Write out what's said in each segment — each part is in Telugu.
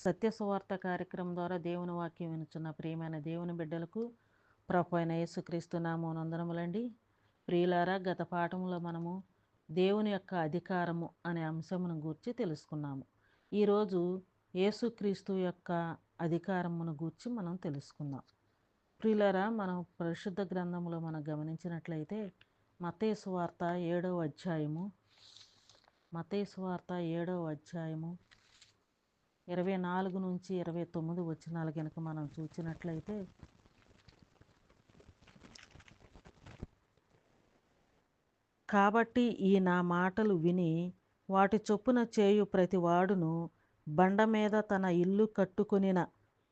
సత్య సువార్త కార్యక్రమం ద్వారా దేవుని వాక్యం వినుచున్న ప్రియమైన దేవుని బిడ్డలకు ప్రభు అయిన యేసుక్రీస్తు నామమున వందనములండి. ప్రియులారా, గత పాఠంలో మనము దేవుని యొక్క అధికారము అనే అంశమును గూర్చి తెలుసుకున్నాము. ఈరోజు యేసుక్రీస్తు యొక్క అధికారమును గూర్చి మనం తెలుసుకుందాం. ప్రియులారా, మనం పరిశుద్ధ గ్రంథంలో మనం గమనించినట్లయితే మత్తయి సువార్త 7వ అధ్యాయము 24 నుంచి 29 వచనాలు కనుక మనం చూసినట్లయితే, కాబట్టి ఈ నా మాటలు విని వాటి చొప్పున చేయు ప్రతివాడును బండ మీద తన ఇల్లు కట్టుకొనిన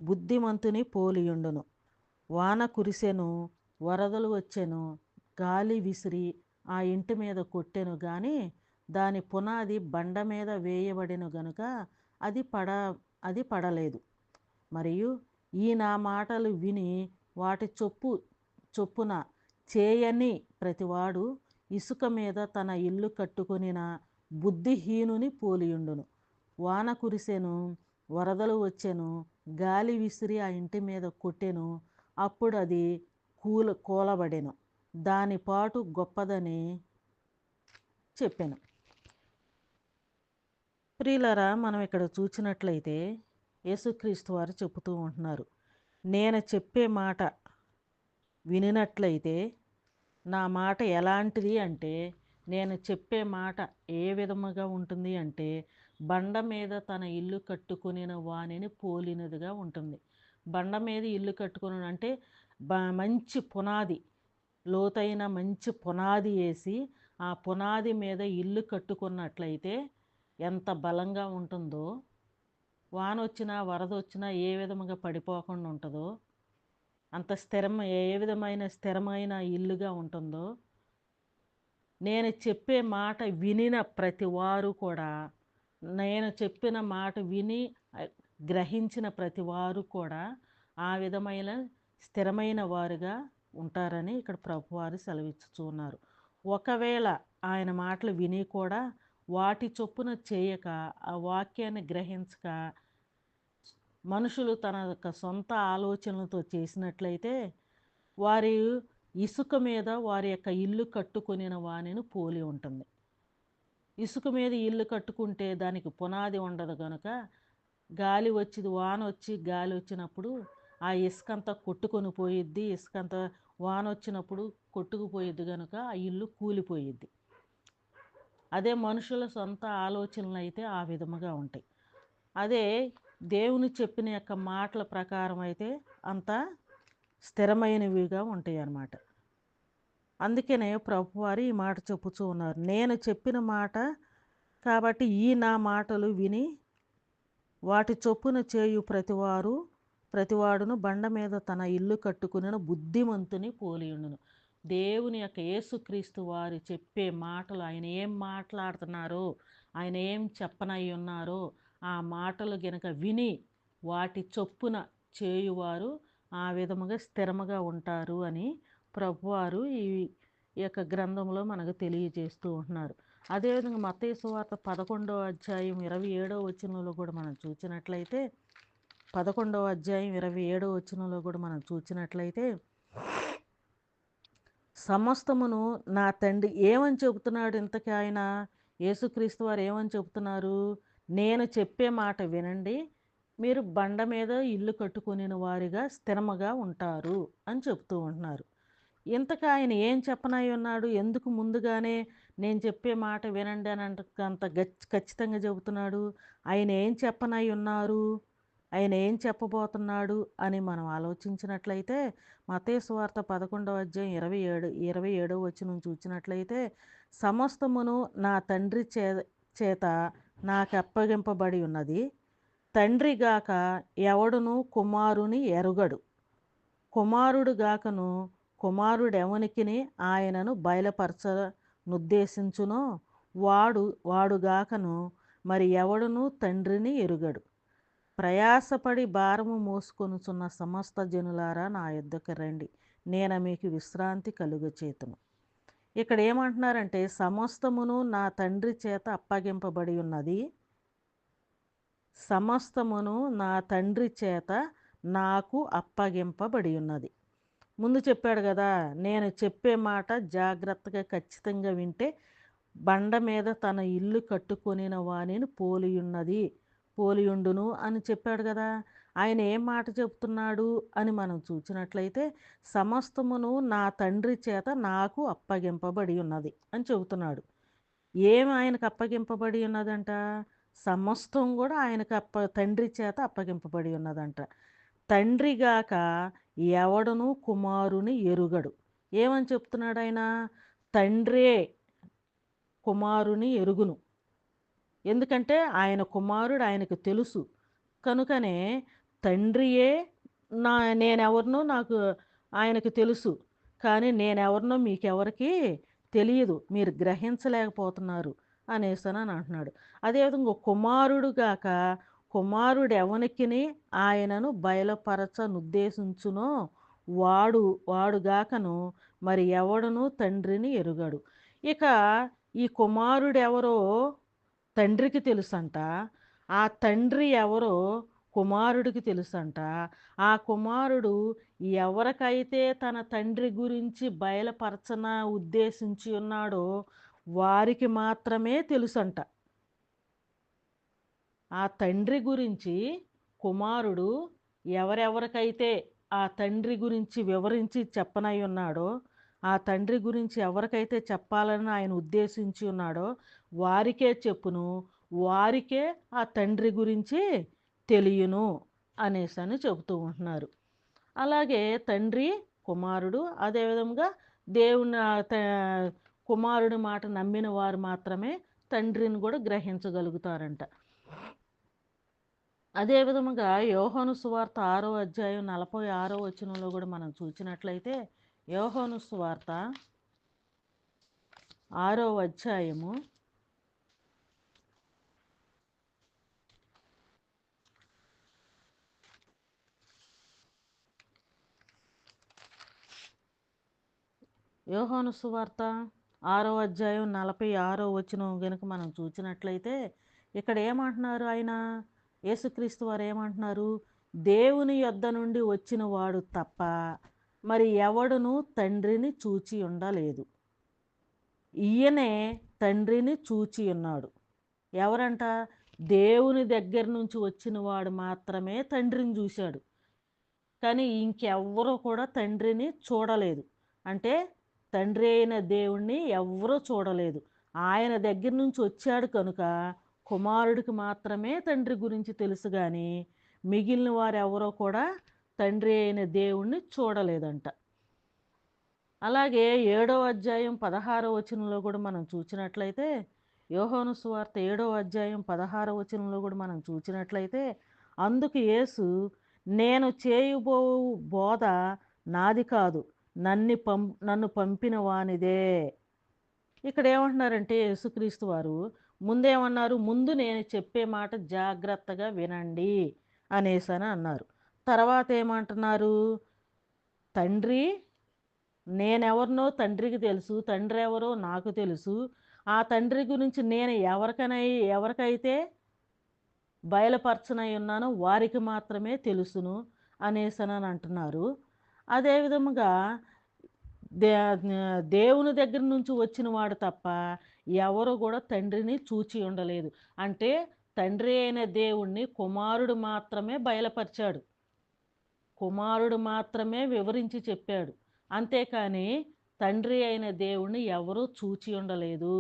బుద్ధిమంతుని పోలియుండును. వాన కురిసెను, వరదలు వచ్చెను, గాలి విసిరి ఆ ఇంటి మీద కొట్టెను గాని దాని పునాది బండ మీద వేయబడెను గనుక అది పడలేదు. మరియు ఈ నా మాటలు విని వాటి చొప్పున చేయని ప్రతివాడు ఇసుక మీద తన ఇల్లు కట్టుకొనిన బుద్ధిహీనుని పోలియుండును. వాన కురిసెను, వరదలు వచ్చెను, గాలి విసిరి ఆ ఇంటి మీద కొట్టెను, అప్పుడు అది కూలబడెను. దాని పాటు గొప్పదని చెప్పాను. ప్రియులరా, మనం ఇక్కడ చూసినట్లయితే యేసుక్రీస్తు వారు చెబుతూ ఉంటున్నారు, నేను చెప్పే మాట వినినట్లయితే నా మాట ఎలాంటిది అంటే, నేను చెప్పే మాట ఏ విధముగా ఉంటుంది అంటే, బండ మీద తన ఇల్లు కట్టుకొనిన వానిని పోలినదిగా ఉంటుంది. బండ మీద ఇల్లు కట్టుకుని అంటే మంచి పునాది, లోతైన మంచి పునాది వేసి ఆ పునాది మీద ఇల్లు కట్టుకున్నట్లయితే ఎంత బలంగా ఉంటుందో, వాన వచ్చినా వరద వచ్చినా ఏ విధముగా పడిపోకుండా ఉంటుందో, అంత ఏ విధమైన స్థిరమైన ఇల్లుగా ఉంటుందో, నేను చెప్పే మాట వినిన ప్రతి వారు కూడా, నేను చెప్పిన మాట విని గ్రహించిన ప్రతి వారు కూడా ఆ విధమైన స్థిరమైన వారుగా ఉంటారని ఇక్కడ ప్రభువారు సెలవిచ్చుతూ ఉన్నారు. ఒకవేళ ఆయన మాటలు విని కూడా వాటి చొప్పున చేయక, ఆ వాక్యాన్ని గ్రహించక మనుషులు తన యొక్క సొంత ఆలోచనలతో చేసినట్లయితే వారి ఇసుక మీద వారి యొక్క ఇల్లు కట్టుకొనిన వానిని పోలి ఉంటుంది. ఇసుక మీద ఇల్లు కట్టుకుంటే దానికి పునాది ఉండదు కనుక గాలి వచ్చి వాన వచ్చి గాలి వచ్చినప్పుడు ఆ ఇసుకంతా కొట్టుకొని పోయిద్ది, ఇసుకంతా వాన వచ్చినప్పుడు కొట్టుకుపోయిద్ది కనుక ఆ ఇల్లు కూలిపోయిద్ది. అదే మనుషుల సొంత ఆలోచనలు అయితే ఆ విధముగా ఉంటాయి. అదే దేవుని చెప్పిన యొక్క మాటల ప్రకారం అయితే అంత స్థిరమైనవిగా ఉంటాయి అన్నమాట. అందుకనే ప్రభువారు ఈ మాట చెప్పుతూ ఉన్నారు, నేను చెప్పిన మాట కాబట్టి ఈ నా మాటలు విని వాటి చొప్పున చేయు ప్రతివాడును బండ మీద తన ఇల్లు కట్టుకుని బుద్ధిమంతుని పోలియుండును. దేవుని యొక్క యేసుక్రీస్తు వారు చెప్పే మాటలు, ఆయన ఏం మాట్లాడుతున్నారో, ఆయన ఏం చెప్పనై ఉన్నారో ఆ మాటలు గనక విని వాటి చొప్పున చేయువారు ఆ విధముగా స్థిరముగా ఉంటారు అని ప్రభువారు ఈ యొక్క గ్రంథంలో మనకు తెలియజేస్తూ ఉంటున్నారు. అదేవిధంగా మత్తయి సువార్త 11వ అధ్యాయం 27వ వచనంలో కూడా మనం చూసినట్లయితే 11వ అధ్యాయం 27వ వచనంలో కూడా మనం చూసినట్లయితే సమస్తమును నా తండ్రి ఏమని చెబుతున్నాడు. ఇంతకీ ఆయన యేసుక్రీస్తు వారు ఏమని చెబుతున్నారు, నేను చెప్పే మాట వినండి, మీరు బండ మీద ఇల్లు కట్టుకుని వారిగా స్థిరముగా ఉంటారు అని చెప్తూ ఉంటున్నారు. ఇంతకు ఆయన ఏం చెప్పనై ఉన్నాడు, ఎందుకు ముందుగానే నేను చెప్పే మాట వినండి అని అంత ఖచ్చితంగా చెబుతున్నాడు? ఆయన ఏం చెప్పనై ఉన్నారు, ఆయన ఏం చెప్పబోతున్నాడు అని మనం ఆలోచించినట్లయితే మత్తయి సువార్త 11వ అధ్యాయం 27వ వచనం చూసినట్లయితే, సమస్తమును నా తండ్రి చేత నాకు అప్పగింపబడి ఉన్నది, తండ్రి గాక ఎవడును కుమారుని ఎరుగడు, కుమారుడు గాకను కుమారుడెవనికిని ఆయనను బయలుపరచనుద్దేశించునో వాడుగాకను మరి ఎవడును తండ్రిని ఎరుగడు. ప్రయాసపడి భారము మోసుకొనుచున్న సమస్త జనులారా నా యొద్దకు రండి, నేను మీకు విశ్రాంతి కలుగచేతును. ఇక్కడ ఏమంటున్నారంటే, సమస్తమును నా తండ్రి చేత అప్పగింపబడి ఉన్నది, సమస్తమును నా తండ్రి చేత నాకు అప్పగింపబడి ఉన్నది. ముందు చెప్పాడు కదా, నేను చెప్పే మాట జాగ్రత్తగా ఖచ్చితంగా వింటే బండ మీద తన ఇల్లు కట్టుకొనిన వానిని పోలియుండును అని చెప్పాడు కదా. ఆయన ఏం మాట చెప్తున్నాడు అని మనం చూసినట్లయితే, సమస్తమును నా తండ్రి చేత నాకు అప్పగింపబడి ఉన్నది అని చెబుతున్నాడు. ఏమి ఆయనకు అప్పగింపబడి ఉన్నదంట? సమస్తం కూడా ఆయనకు తండ్రి చేత అప్పగింపబడి ఉన్నదంట. తండ్రిగాక ఎవడును కుమారుని ఎరుగడు. ఏమని చెప్తున్నాడు ఆయన? తండ్రే కుమారుని ఎరుగును. ఎందుకంటే ఆయన కుమారుడు ఆయనకు తెలుసు కనుకనే తండ్రియే నేనెవరినో నాకు ఆయనకు తెలుసు, కానీ నేనెవరినో మీకెవరికి తెలియదు, మీరు గ్రహించలేకపోతున్నారు అనేసని అంటున్నాడు. అదేవిధంగా కుమారుడుగాక కుమారుడు ఎవనికిని ఆయనను బయలుపరచనుద్దేశించునో వాడుగాకను మరి ఎవడును తండ్రిని ఎరుగడు. ఇక ఈ కుమారుడెవరో తండ్రికి తెలుసంట, ఆ తండ్రి ఎవరో కుమారుడికి తెలుసంట. ఆ కుమారుడు ఎవరికైతే తన తండ్రి గురించి బయలుపరచన ఉద్దేశించి ఉన్నాడో వారికి మాత్రమే తెలుసంట. ఆ తండ్రి గురించి కుమారుడు ఎవరెవరికైతే ఆ తండ్రి గురించి వివరించి చెప్పనై ఉన్నాడో, ఆ తండ్రి గురించి ఎవరికైతే చెప్పాలని ఆయన ఉద్దేశించి ఉన్నాడో వారికే చెప్పును, వారికే ఆ తండ్రి గురించి తెలియను అనేసని చెబుతూ ఉంటున్నారు. అలాగే తండ్రి కుమారుడు అదేవిధంగా దేవుని కుమారుడి మాట నమ్మిన వారు మాత్రమే తండ్రిని కూడా గ్రహించగలుగుతారంట. అదే విధముగా యోహాను సువార్త 6వ అధ్యాయం 46వ వచనంలో కూడా మనం చూసినట్లయితే, యోహాను సువార్త 6వ అధ్యాయము 6వ అధ్యాయం 46వ వచనం కనుక మనం చూసినట్లయితే, ఇక్కడ ఏమంటున్నారు ఆయన? యేసుక్రీస్తు వారు ఏమంటున్నారు? దేవుని యొద్ద నుండి వచ్చిన వాడు తప్ప మరి ఎవడును తండ్రిని చూచి ఉండలేదు. ఈయనే తండ్రిని చూచి ఉన్నాడు. ఎవరంట? దేవుని దగ్గర నుంచి వచ్చిన వాడు మాత్రమే తండ్రిని చూశాడు, కానీ ఇంకెవ్వరూ కూడా తండ్రిని చూడలేదు. అంటే తండ్రి అయిన దేవుణ్ణి ఎవ్వరూ చూడలేదు. ఆయన దగ్గర నుంచి వచ్చాడు కనుక కుమారుడికి మాత్రమే తండ్రి గురించి తెలుసు, కానీ మిగిలిన వారు ఎవరో కూడా తండ్రి అయిన దేవుణ్ణి చూడలేదంట. అలాగే 7వ అధ్యాయం 16వ వచనంలో కూడా మనం చూసినట్లయితే, యోహాను సువార్త 7వ అధ్యాయం 16వ వచనంలో కూడా మనం చూసినట్లయితే, అందుకు యేసు, నేను చేయబో బోధ నాది కాదు, నన్ను పంపిన వానిదే. ఇక్కడ ఏమంటున్నారంటే యేసుక్రీస్తు వారు ముందేమన్నారు? ముందు నేను చెప్పే మాట జాగ్రత్తగా వినండి అనేసని అన్నారు. తర్వాత ఏమంటున్నారు? తండ్రి నేనెవరినో తండ్రికి తెలుసు, తండ్రి ఎవరో నాకు తెలుసు, ఆ తండ్రి గురించి నేను ఎవరికైతే బయలుపరచనై ఉన్నానో వారికి మాత్రమే తెలుసును అనేసని అంటున్నారు. అదేవిధముగా దేవుని దగ్గర నుంచి వచ్చిన వాడు తప్ప ఎవరు కూడా తండ్రిని చూచి ఉండలేదు. అంటే తండ్రి అయిన దేవుణ్ణి కుమారుడు మాత్రమే బయలుపరిచాడు, కుమారుడు మాత్రమే వివరించి చెప్పాడు. అంతేకాని తండ్రి అయిన దేవుణ్ణి ఎవరూ చూచి ఉండలేదు.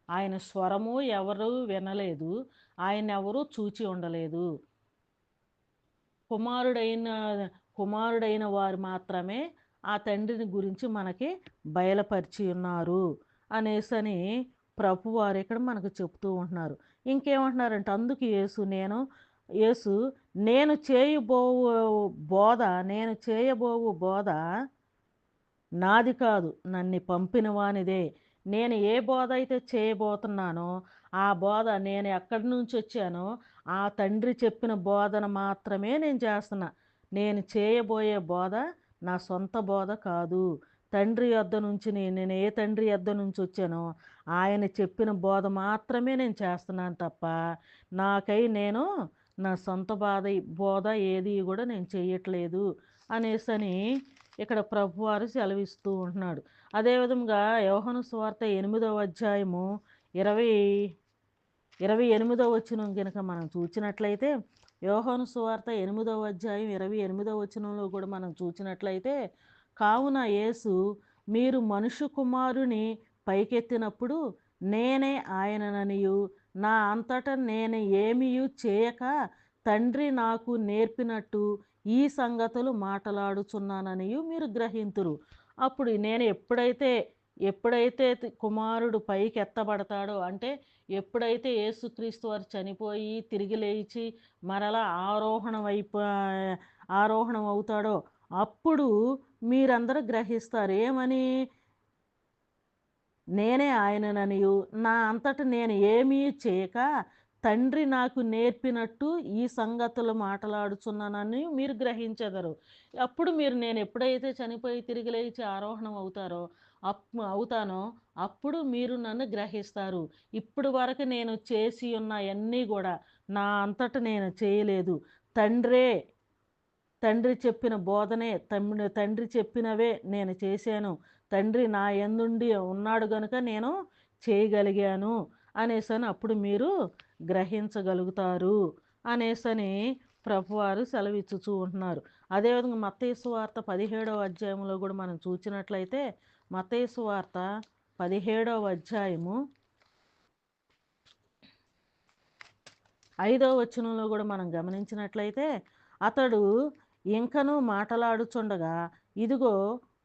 ఆయన స్వరము ఎవరు వినలేదు, ఆయన ఎవరూ చూచి ఉండలేదు. కుమారుడైన వారు మాత్రమే ఆ తండ్రిని గురించి మనకి బయలుపరిచి ఉన్నారు అనేసని ప్రభువారు ఇక్కడ మనకు చెప్తూ ఉంటున్నారు. ఇంకేమంటున్నారంటే, అందుకు యేసు నేను చేయబోవు బోధ నాది కాదు, నన్ను పంపిన వానిదే. నేను ఏ బోధ అయితే చేయబోతున్నానో ఆ బోధ నేను ఎక్కడి నుంచి వచ్చానో ఆ తండ్రి చెప్పిన బోధన మాత్రమే నేను చేస్తున్నా. నేను చేయబోయే బోధ నా సొంత బోధ కాదు. తండ్రి యొద్ద నుంచి నేను ఏ తండ్రి యొద్ద నుంచి వచ్చానో ఆయన చెప్పిన బోధ మాత్రమే నేను చేస్తున్నాను తప్ప నాకై నేను నా సొంత బోధ ఏది కూడా నేను చేయట్లేదు అనేసని ఇక్కడ ప్రభువారు సెలవిస్తూ ఉంటున్నాడు. అదేవిధంగా యోహాను సువార్త 8వ అధ్యాయము 28వ వచనం కనుక మనం చూసినట్లయితే, యోహాను సువార్త 8వ అధ్యాయం 28వ వచనంలో కూడా మనం చూసినట్లయితే, కావున యేసు మీరు మనుష్య కుమారుని పైకెత్తినప్పుడు నేనే ఆయనననియు నా అంతటా నేను ఏమీయు చేయక తండ్రి నాకు నేర్పినట్టు ఈ సంగతులు మాటలాడుచున్నాననియు మీరు గ్రహింతురు. అప్పుడు నేను ఎప్పుడైతే కుమారుడు పైకి ఎత్తబడతాడో, అంటే ఎప్పుడైతే యేసుక్రీస్తు వారు చనిపోయి తిరిగి లేచి మరలా ఆరోహణం అవుతాడో అప్పుడు మీరందరూ గ్రహిస్తారు. ఏమని? నేనే ఆయనననియు నా అంతట నేను ఏమీ చేయక తండ్రి నాకు నేర్పినట్టు ఈ సంగతులు మాట్లాడుచున్నానని మీరు గ్రహించెదరు. అప్పుడు నేను ఎప్పుడైతే చనిపోయి తిరిగి లేచి ఆరోహణం అవుతానో అప్పుడు మీరు నన్ను గ్రహిస్తారు. ఇప్పుడు వరకు నేను చేసి ఉన్నవన్నీ కూడా నా అంతట నేను చేయలేదు. తండ్రి చెప్పిన బోధనే, తండ్రి చెప్పినవే నేను చేశాను. తండ్రి నా యందుండి ఉన్నాడు గనుక నేను చేయగలిగాను అనేసని అప్పుడు మీరు గ్రహించగలుగుతారు అనేసని ప్రభువారు సెలవిచ్చుచూ ఉంటున్నారు. అదేవిధంగా మత్తయి సువార్త 17వ అధ్యాయంలో కూడా మనం చూసినట్లయితే, మత్తయి సువార్త 17వ అధ్యాయము 5వ వచనంలో కూడా మనం గమనించినట్లయితే, అతడు ఇంకనూ మాటలాడుచుండగా ఇదిగో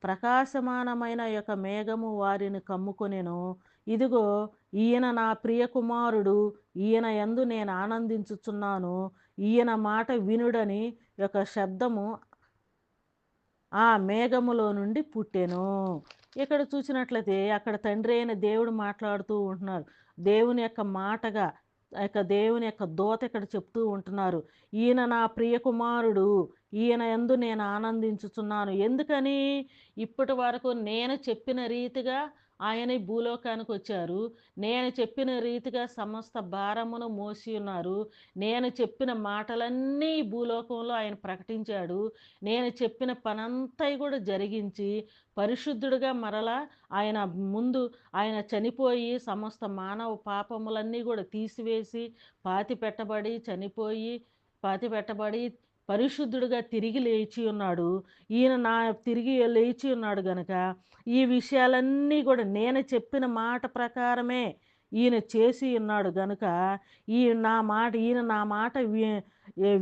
ప్రకాశమానమైన యొక్క మేఘము వారిని కమ్ముకొనెను. ఇదిగో ఈయన నా ప్రియ కుమారుడు, ఈయన యందు నేను ఆనందించుచున్నాను, ఈయన మాట వినుడని ఒక శబ్దము ఆ మేఘములో నుండి పుట్టెను. ఇక్కడ చూసినట్లయితే అక్కడ తండ్రి అయిన దేవుడు మాట్లాడుతూ ఉంటున్నారు. దేవుని యొక్క మాటగా దేవుని యొక్క దూత ఇక్కడ చెప్తూ ఉంటున్నారు, ఈయన నా ప్రియ కుమారుడు, ఈయన యందు నేను ఆనందించుచున్నాను. ఎందుకని? ఇప్పటి వరకు నేను చెప్పిన రీతిగా ఆయన ఈ భూలోకానికి వచ్చారు. నేను చెప్పిన రీతిగా సమస్త భారమును మోసి ఉన్నారు. నేను చెప్పిన మాటలన్నీ ఈ భూలోకంలో ఆయన ప్రకటించాడు. నేను చెప్పిన పనంతా కూడా జరిగించి పరిశుద్ధుడిగా మరలా ఆయన ముందు ఆయన చనిపోయి సమస్త మానవ పాపములన్నీ కూడా తీసివేసి పాతి పెట్టబడి పరిశుద్ధుడిగా తిరిగి లేచి ఉన్నాడు. తిరిగి లేచి ఉన్నాడు గనక ఈ విషయాలన్నీ కూడా నేను చెప్పిన మాట ప్రకారమే ఈయన చేసి ఉన్నాడు గనుక ఈయన నా మాట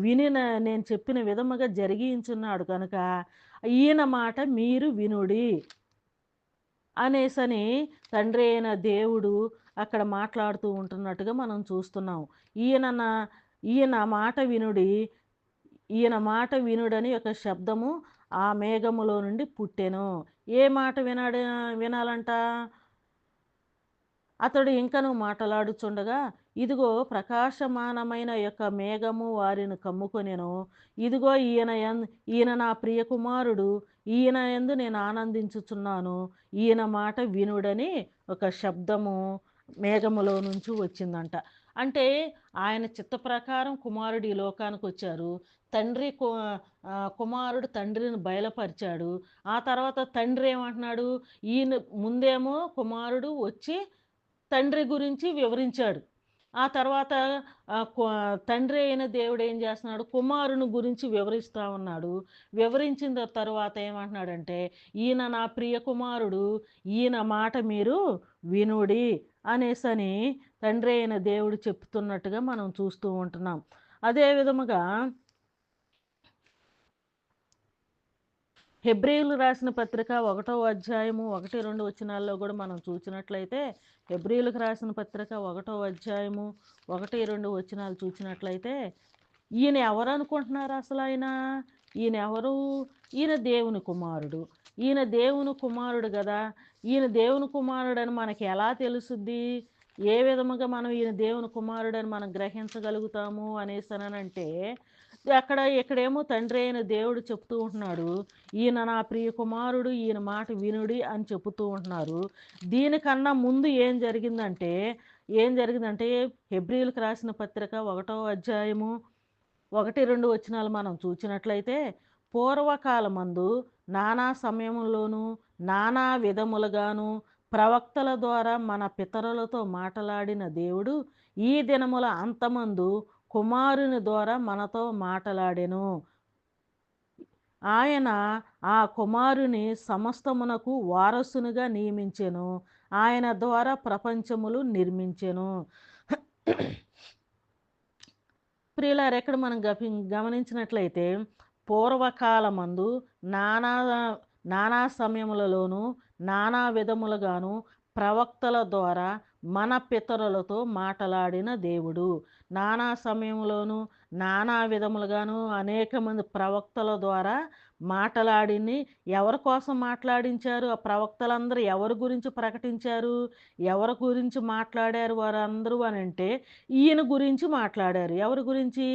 విని నేను చెప్పిన విధముగా జరిగించున్నాడు కనుక ఈయన మాట మీరు వినుడి అనేసని తండ్రి అయిన దేవుడు అక్కడ మాట్లాడుతూ ఉంటున్నట్టుగా మనం చూస్తున్నాం. ఈయన మాట వినుడని ఒక శబ్దము ఆ మేఘములో నుండి పుట్టెను. ఏ మాట వినాలంట? అతడు ఇంకను మాట్లాడుచుండగా ఇదిగో ప్రకాశమానమైన యొక్క మేఘము వారిని కమ్ముకొనెను. ఇదిగో ఈయన నా ప్రియ కుమారుడు, ఈయన యందు నేను ఆనందించుచున్నాను, ఈయన మాట వినుడని ఒక శబ్దము మేఘములో నుంచి వచ్చిందంట. అంటే ఆయన చిత్త ప్రకారం కుమారుడు ఈ లోకానికి వచ్చారు. కుమారుడు తండ్రిని బయలుపరిచాడు. ఆ తర్వాత తండ్రి ఏమంటున్నాడు? ముందేమో కుమారుడు వచ్చి తండ్రి గురించి వివరించాడు. ఆ తర్వాత తండ్రి అయిన దేవుడు ఏం చేస్తున్నాడు? కుమారుని గురించి వివరిస్తూ ఉన్నాడు. వివరించిన తర్వాత ఏమంటున్నాడంటే, ఈయన నా ప్రియ కుమారుడు, ఈయన మాట మీరు వినుడి అనేసని తండ్రి అయిన దేవుడు చెప్తున్నట్టుగా మనం చూస్తూ ఉంటున్నాం. అదే విధముగా హెబ్రీయులు రాసిన పత్రిక 1వ అధ్యాయము 1-2 వచనాల్లో కూడా మనం చూసినట్లయితే, హెబ్రీయులకు రాసిన పత్రిక 1వ అధ్యాయము 1-2 వచనాలు చూసినట్లయితే, ఈయన ఎవరు అనుకుంటున్నారు? అసలు ఈయన ఎవరు? ఈయన దేవుని కుమారుడు. ఈయన దేవుని కుమారుడు కదా. ఈయన దేవుని కుమారుడు అని మనకి ఎలా తెలుసుద్ది? ఏ విధముగా మనం ఈయన దేవుని కుమారుడని మనం గ్రహించగలుగుతాము అనేసనంటే, ఇక్కడేమో తండ్రి అయిన దేవుడు చెప్తూ ఉంటున్నాడు, ఈయన నా ప్రియ కుమారుడు, ఈయన మాట వినుడి అని చెబుతూ ఉంటున్నారు. దీనికన్నా ముందు ఏం జరిగిందంటే హెబ్రీయులకు రాసిన పత్రిక 1వ అధ్యాయము 1, 2 వచనాలు మనం చూచినట్లయితే, పూర్వకాలమందు నానా సమయములోను నానా విధములుగాను ప్రవక్తల ద్వారా మన పితరులతో మాటలాడిన దేవుడు ఈ దినముల అంతమందు కుమారుని ద్వారా మనతో మాటలాడెను. ఆయన ఆ కుమారుని సమస్తమునకు వారసునిగా నియమించెను. ఆయన ద్వారా ప్రపంచములు నిర్మించెను. ప్రియులారా, ఎక్కడ మనం గమనించినట్లయితే పూర్వకాలమందు నానా నానా సమయములలోను నానా విధములుగాను ప్రవక్తల ద్వారా మన పితరులతో మాటలాడిన దేవుడు. నానా సమయంలోను నానా విధములుగాను అనేక మంది ప్రవక్తల ద్వారా మాటలాడిని. ఎవరి కోసం మాట్లాడించారు? ఆ ప్రవక్తలందరూ ఎవరి గురించి ప్రకటించారు? ఎవరి గురించి మాట్లాడారు వారందరూ అని అంటే, ఈయన గురించి మాట్లాడారు. ఎవరి గురించి?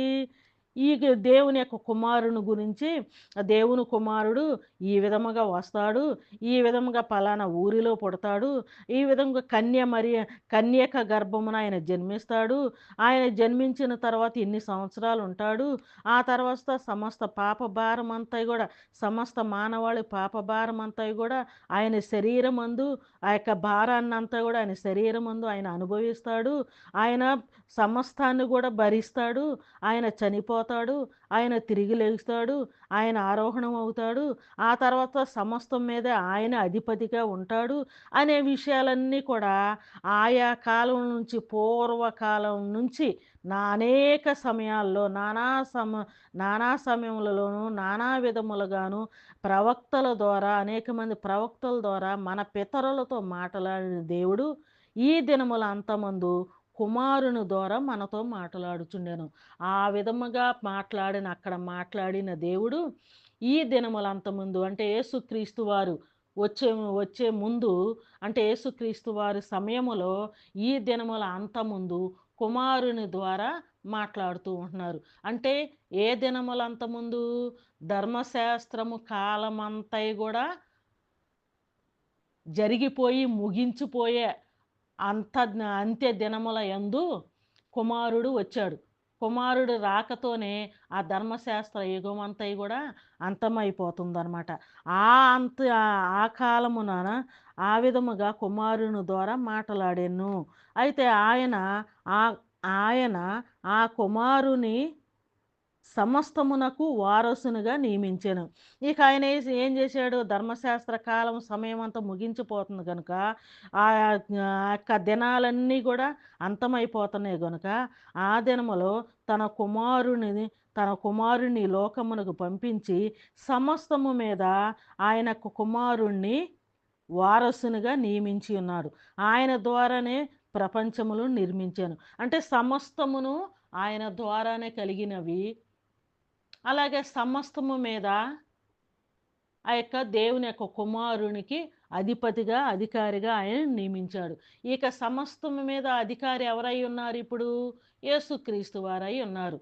ఈ దేవుని యొక్క కుమారుని గురించి. ఆ దేవుని కుమారుడు ఈ విధముగా వస్తాడు, ఈ విధముగా పలానా ఊరిలో పుడతాడు, ఈ విధంగా కన్యక గర్భమున ఆయన జన్మిస్తాడు, ఆయన జన్మించిన తర్వాత ఇన్ని సంవత్సరాలు ఉంటాడు, ఆ తర్వాత సమస్త పాప భారం అంతా కూడా, సమస్త మానవాళి పాప భారం అంతా కూడా ఆయన శరీరమందు, ఆ యొక్క భారాన్ని అంతా కూడా ఆయన శరీరమందు ఆయన అనుభవిస్తాడు. ఆయన సమస్తాన్ని కూడా భరిస్తాడు. ఆయన చనిపోతాడు, ఆయన తిరిగి లేస్తాడు, ఆయన ఆరోహణం అవుతాడు, ఆ తర్వాత సమస్తం మీద ఆయన అధిపతిగా ఉంటాడు అనే విషయాలన్నీ కూడా ఆయా కాలం నుంచి, పూర్వకాలం నుంచి అనేక సమయాల్లో నానా సమయములలోనూ నానా విధములుగాను ప్రవక్తల ద్వారా, అనేక మంది ప్రవక్తల ద్వారా మన పితరులతో మాట్లాడిన దేవుడు ఈ దినముల అంతమందు కుమారుని ద్వారా మనతో మాట్లాడుచుండెను. ఆ విధముగా అక్కడ మాట్లాడిన దేవుడు ఈ దినములంతముందు, అంటే యేసుక్రీస్తు వారు వచ్చే వచ్చే ముందు, అంటే యేసుక్రీస్తు వారి సమయములో ఈ దినముల అంతముందు కుమారుని ద్వారా మాట్లాడుతూ ఉంటున్నారు. అంటే ఏ దినములంతముందు? ధర్మశాస్త్రము కాలమంతా కూడా జరిగిపోయి ముగించిపోయే అంత్య దినముల యందు కుమారుడు వచ్చాడు. కుమారుడు రాకతోనే ఆ ధర్మశాస్త్ర యుగం అంతా కూడా అంతమైపోతుందన్నమాట. ఆ కాలమున ఆ విధముగా కుమారుని ద్వారా మాట్లాడాను. అయితే ఆయన ఆ కుమారుని సమస్తమునకు వారసునిగా నియమించాను. ఇక ఆయన ఏం చేశాడు? ధర్మశాస్త్ర కాలం సమయం అంతా ముగించిపోతుంది కనుక, ఆ యొక్క దినాలన్నీ కూడా అంతమైపోతున్నాయి కనుక, ఆ దినములో తన కుమారుని లోకమునకు పంపించి సమస్తము మీద ఆయన కుమారుణ్ణి వారసునిగా నియమించి ఉన్నాడు. ఆయన ద్వారానే ప్రపంచములు నిర్మించాను. అంటే సమస్తమును ఆయన ద్వారానే కలిగినవి. అలాగే సమస్తము మీద ఆ యొక్క దేవుని యొక్క కుమారునికి అధికారిగా ఆయన నియమించాడు. ఇక సమస్తము మీద అధికారి ఎవరై ఉన్నారు? ఇప్పుడు యేసుక్రీస్తు వారై ఉన్నారు.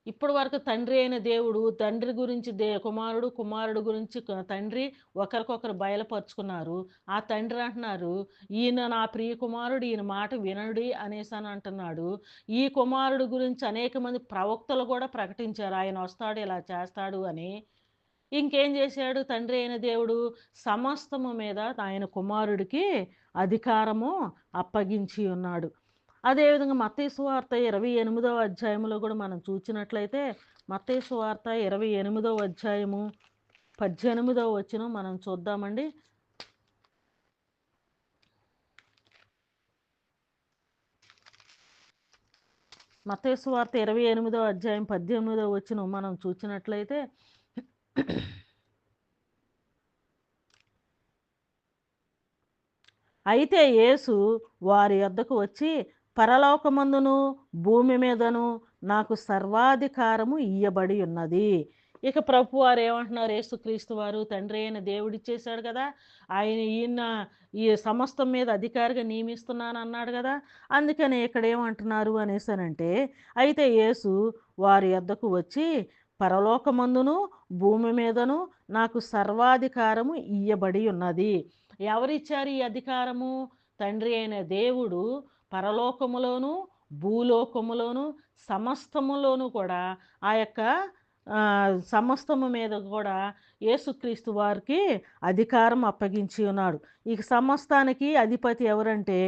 ఇప్పటి వరకు తండ్రి అయిన దేవుడు తండ్రి గురించి కుమారుడు గురించి తండ్రి ఒకరికొకరు బయలుపరుచుకున్నారు. ఆ తండ్రి అంటున్నారు, ఈయన నా ప్రియ కుమారుడు, ఈయన మాట వినడి అనేసి అని అంటున్నాడు. ఈ కుమారుడు గురించి అనేక మంది ప్రవక్తలు కూడా ప్రకటించారు, ఆయన వస్తాడు, ఇలా చేస్తాడు అని. ఇంకేం చేశాడు తండ్రి అయిన దేవుడు? సమస్తము మీద ఆయన కుమారుడికి అధికారము అప్పగించి ఉన్నాడు. అదేవిధంగా మత్తయి సువార్త 28వ అధ్యాయంలో కూడా మనం చూసినట్లయితే, మత్తయి సువార్త 28వ అధ్యాయము 18వ వచనం మనం చూద్దామండి. మత్తయి సువార్త 28వ అధ్యాయం 18వ వచనం మనం చూసినట్లయితే, అయితే యేసు వారి యొద్దకు వచ్చి, పరలోకమందును భూమి మీదను నాకు సర్వాధికారము ఇయ్యబడి ఉన్నది. ఇక ప్రభువారు ఏమంటున్నారు? యేసుక్రీస్తు వారు తండ్రి అయిన దేవుడిచ్చేశాడు కదా, ఈయన ఈ సమస్తం మీద అధికారిగా నియమిస్తున్నాను అన్నాడు కదా. అందుకని ఇక్కడ ఏమంటున్నారు అనేసానంటే, అయితే యేసు వారి యొద్దకు వచ్చి, పరలోకమందును భూమి మీదను నాకు సర్వాధికారము ఇయ్యబడి ఉన్నది. ఎవరిచ్చారు ఈ అధికారము? తండ్రి అయిన దేవుడు పరలోకములోను భూలోకములోను సమస్తములోను కూడా ఆ యొక్క సమస్తము మీద కూడా యేసుక్రీస్తు వారికి అధికారం అప్పగించి ఉన్నాడు. ఈ సమస్తానికి అధిపతి ఎవరంటే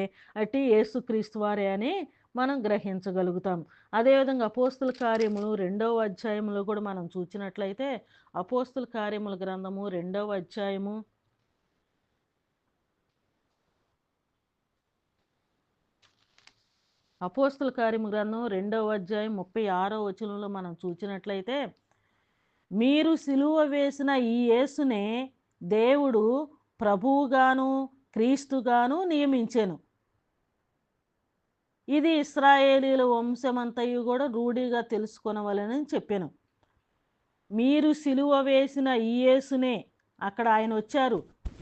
అటు యేసుక్రీస్తు వారే అని మనం గ్రహించగలుగుతాం. అదేవిధంగా అపోస్తుల కార్యములు 2వ అధ్యాయంలో కూడా మనం చూసినట్లయితే అపోస్తుల కార్యముల గ్రంథము 2వ అధ్యాయము అపోస్తుల కార్యము గ్రంథం 2వ అధ్యాయం 36వ వచనంలో మనం చూసినట్లయితే, మీరు సిలువ వేసిన ఈ యేసునే దేవుడు ప్రభువుగాను క్రీస్తుగాను నియమించెను. ఇది ఇశ్రాయేలీల వంశమంతయు కూడా రూఢిగా తెలుసుకొనవలెనని చెప్పాను. మీరు సిలువ వేసిన ఈ యేసునే, అక్కడ ఆయన వచ్చారు